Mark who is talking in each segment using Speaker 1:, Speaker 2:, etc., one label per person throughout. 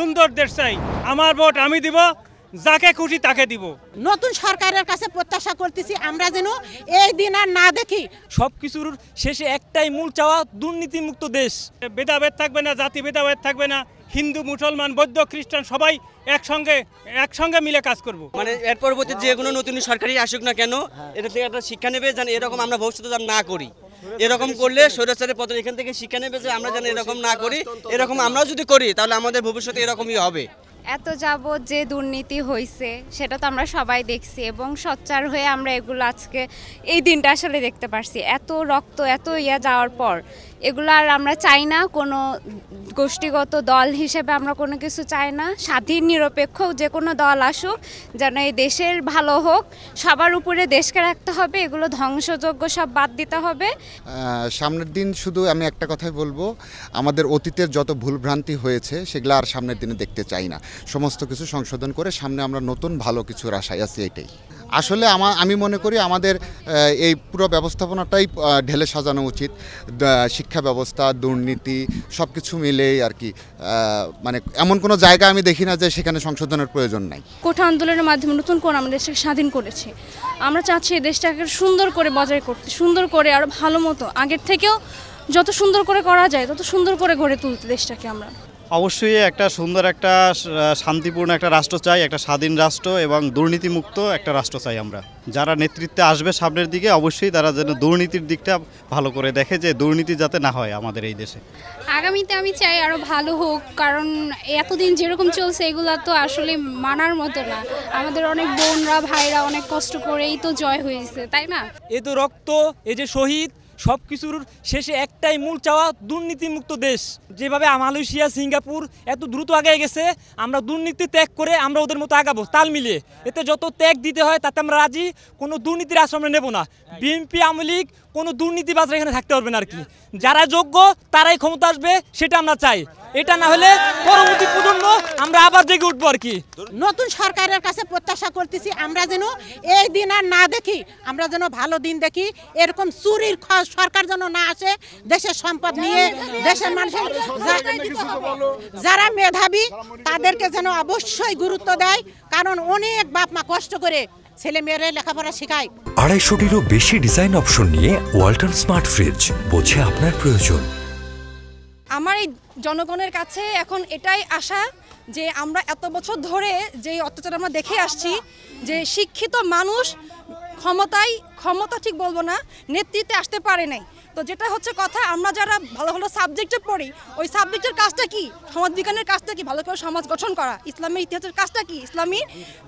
Speaker 1: সুন্দর দেশ চাই। আমার ভোট আমি দিব, যাকে খুশি তাকে দিব।
Speaker 2: নতুন সরকারের কাছে প্রত্যাশা করতেছি আমরা যেন এই দিন আর না দেখি।
Speaker 3: সবকিছুর শেষে একটাই মূল চাওয়া, দুর্নীতিমুক্ত দেশ।
Speaker 1: ভেদাভেদ থাকবে না, জাতি ভেদাভেদ থাকবে না। হিন্দু, মুসলমান, বৌদ্ধ, খ্রিস্টান সবাই একসঙ্গে মিলে কাজ করব।
Speaker 4: মানে এর পরবর্তী যে কোনো নতুন সরকারি আসুক না কেন, এটা থেকে একটা শিক্ষা নেবে যেন এরকম আমরা ভবিষ্যতে যেন না করি। এরকম করলে স্বৈরাচারের পতন এখান থেকে শিক্ষা নেবে যে আমরা যেন এরকম না করি। এরকম আমরাও যদি করি তাহলে আমাদের ভবিষ্যতে এরকমই হবে।
Speaker 5: এত যাবৎ যে দুর্নীতি হয়েছে সেটা তো আমরা সবাই দেখছি এবং সোচ্চার হয়ে আমরা এগুলো আজকে এই দিনটা আসলে দেখতে পারছি। এত রক্ত এত যাওয়ার পর এগুলো আর আমরা চাই না, কোনো গোষ্ঠীগত দল হিসেবে আমরা কোনো কিছু চাই না। স্বাধীন নিরপেক্ষ যে কোনো দল আসুক, যেন এই দেশের ভালো হোক, সবার উপরে দেশকে রাখতে হবে, এগুলো ধ্বংসযোগ্য সব বাদ দিতে হবে।
Speaker 6: সামনের দিন শুধু আমি একটা কথাই বলবো, আমাদের অতীতের যত ভুলভ্রান্তি হয়েছে সেগুলো আর সামনের দিনে দেখতে চাই না। সমস্ত কিছু সংশোধন করে সামনে আমরা নতুন ভালো কিছুর আশায় আছি। এটাই আসলে আমি মনে করি আমাদের এই পুরো ব্যবস্থাপনাটাই ঢেলে সাজানো উচিত। শিক্ষা ব্যবস্থা, দুর্নীতি সব কিছু মিলেই আর কি, মানে এমন কোনো জায়গা আমি দেখি না যে সেখানে সংশোধনের প্রয়োজন নাই।
Speaker 7: কোঠা আন্দোলনের মাধ্যমে নতুন করে আমাদের দেশটাকে স্বাধীন করেছে। আমরা চাচ্ছি এই দেশটাকে সুন্দর করে বজায় করতে, সুন্দর করে আরও ভালো মতো আগের থেকেও যত সুন্দর করে করা যায় তত সুন্দর করে গড়ে তুলতে দেশটাকে আমরা।
Speaker 8: অবশ্যই একটা সুন্দর, একটা শান্তিপূর্ণ একটা রাষ্ট্র চাই, একটা স্বাধীন রাষ্ট্র এবং দুর্নীতিমুক্ত একটা রাষ্ট্র চাই আমরা। যারা নেতৃত্বে আসবে সামনের দিকে অবশ্যই তারা যেন দুর্নীতির দিকটা ভালো করে দেখে, যে দুর্নীতি যাতে না হয় আমাদের এই দেশে।
Speaker 7: আগামীতে আমি চাই আরও ভালো হোক, কারণ এতদিন যেরকম চলছে এগুলো তো আসলে মানার মতো না। আমাদের অনেক বোনরা ভাইরা অনেক কষ্ট করেই তো জয় হয়েছে, তাই না?
Speaker 3: এ তো রক্ত, এই যে শহীদ, সব কিছুর শেষে একটাই মূল চাওয়া, দুর্নীতিমুক্ত দেশ। যেভাবে মালয়েশিয়া, সিঙ্গাপুর এত দ্রুত আগে গেছে, আমরা দুর্নীতি ত্যাগ করে আমরা ওদের মতো আগাবো তাল মিলিয়ে। এতে যত ত্যাগ দিতে হয় তাতে আমরা রাজি, কোনো দুর্নীতির আশ্রয় নেব না। বিএনপি, আওয়ামী লীগ কোনো দুর্নীতিবাজরা এখানে থাকতে পারবে না আর কি। যারা যোগ্য তারাই ক্ষমতা আসবে, সেটা আমরা চাই। এটা না হলে পরবর্তী প্রজন্ম আমরা আবার জেগে উঠবো আর কি।
Speaker 2: নতুন সরকারের কাছে প্রত্যাশা করতেছি আমরা যেন এই দিন আর না দেখি, আমরা যেন ভালো দিন দেখি। এরকম চুরির সরকার যেন না আসে, দেশের সম্পদ নিয়ে দেশের মানুষের যারা মেধাবী তাদেরকে যেন অবশ্যই গুরুত্ব দেয়, কারণ অনেক বাপ মা কষ্ট করে ছেলে মেয়েরা লেখাপড়া শেখায়।
Speaker 9: 250-টিরও বেশি ডিজাইন অপশন নিয়ে ওয়ালটন স্মার্ট ফ্রিজ, বোঝে আপনার প্রয়োজন।
Speaker 7: আমার এই জনগণের কাছে এখন এটাই আশা যে আমরা এত বছর ধরে যে অত্যাচার আমরা দেখে আসছি, যে শিক্ষিত মানুষ ক্ষমতা ঠিক বলবো না, নেতৃত্বে আসতে পারে নাই। তো যেটা হচ্ছে কথা, আমরা যারা ভালো ভালো সাবজেক্টে পড়ি, ওই সাবজেক্টের কাজটা কি, সমাজবিজ্ঞানের কাজটা কি, ভালো করে সমাজ গঠন করা, ইসলামের ইতিহাসের কাজটা কি, ইসলামী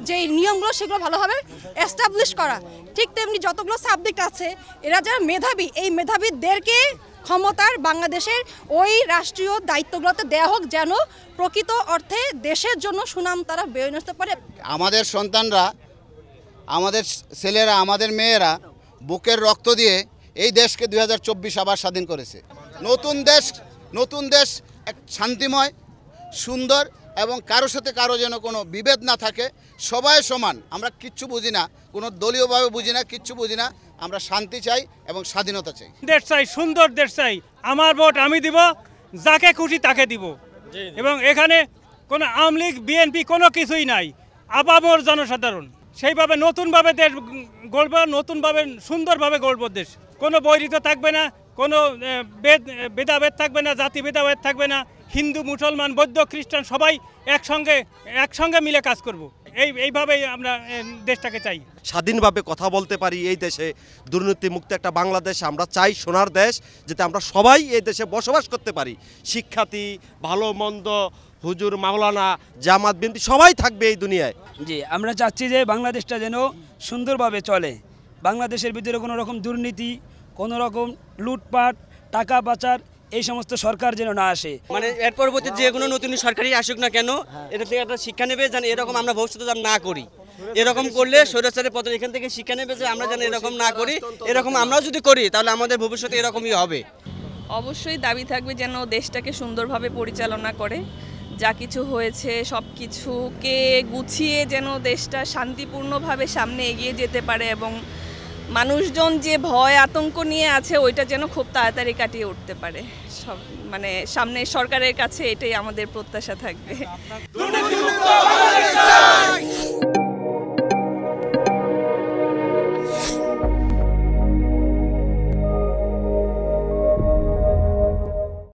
Speaker 7: যে নিয়মগুলো সেগুলো ভালোভাবে এস্টাবলিশ করা। ঠিক তেমনি যতগুলো সাবজেক্ট আছে, এরা যারা মেধাবী, এই মেধাবীদেরকে ক্ষমতার বাংলাদেশের ওই রাষ্ট্রীয় দায়িত্বগুলোতে দেওয়া হোক, যেন প্রকৃত অর্থে দেশের জন্য সুনাম তারা বেয়ে নিতে পারে।
Speaker 10: আমাদের সন্তানরা, আমাদের ছেলেরা, আমাদের মেয়েরা বুকের রক্ত দিয়ে এই দেশকে 2024 আবার স্বাধীন করেছে। নতুন দেশ এক শান্তিময়, সুন্দর এবং কারোর সাথে কারো যেন কোনো বিভেদ না থাকে, সবাই সমান। আমরা কিচ্ছু বুঝি না, কোনো দলীয়ভাবে বুঝি না, কিচ্ছু বুঝি না। আমরা শান্তি চাই এবং স্বাধীনতা চাই।
Speaker 1: দেশ চাই, সুন্দর দেশ চাই। আমার ভোট আমি দিব, যাকে খুশি তাকে দিব। এবং এখানে কোনো আওয়ামী লীগ, বিএনপি কোনো কিছুই নাই, আপামর জনসাধারণ। সেইভাবে নতুনভাবে দেশ গড়ব, নতুনভাবে সুন্দরভাবে গড়ব দেশ। কোনো বৈরিতা থাকবে না, কোনো ভেদাভেদ থাকবে না, জাতি ভেদাভেদ থাকবে না। হিন্দু, মুসলমান, বৌদ্ধ, খ্রিস্টান সবাই একসঙ্গে মিলে কাজ করব। এইভাবেই আমরা দেশটাকে চাই।
Speaker 11: স্বাধীনভাবে কথা বলতে পারি এই দেশে, দুর্নীতিমুক্ত একটা বাংলাদেশ আমরা চাই, সোনার দেশ, যাতে আমরা সবাই এই দেশে বসবাস করতে পারি। শিক্ষার্থী, ভালো মন্দ, হুজুর, মাওলানা, জামাত, বিএনপি সবাই থাকবে এই দুনিয়ায়।
Speaker 3: জি, আমরা চাচ্ছি যে বাংলাদেশটা যেন সুন্দরভাবে চলে। বাংলাদেশের ভিতরে কোনো রকম দুর্নীতি, কোনো রকম লুটপাট, টাকা পাচার এই সমস্ত সরকার যেন না আসে।
Speaker 4: মানে এর পরবর্তী যে কোনো নতুন সরকারি আসুক না কেন, এটা থেকে একটা শিক্ষা নেবে যেন এরকম আমরা ভবিষ্যতে যেন না করি। এরকম করলে স্বৈরাচারের পতন এখান থেকে শিক্ষা নেবে যে আমরা যেন এরকম না করি। এরকম আমরাও যদি করি তাহলে আমাদের ভবিষ্যতে এরকমই হবে।
Speaker 12: অবশ্যই দাবি থাকবে যেন দেশটাকে সুন্দরভাবে পরিচালনা করে, যা কিছু হয়েছে সব কিছুকে গুছিয়ে যেন দেশটা শান্তিপূর্ণভাবে সামনে এগিয়ে যেতে পারে এবং মানুষজন যে ভয় আতঙ্ক নিয়ে আছে ওইটা যেন খুব তাড়াতাড়ি কাটিয়ে উঠতে পারে। সব মানে সামনে সরকারের কাছে এটাই আমাদের প্রত্যাশা থাকবে।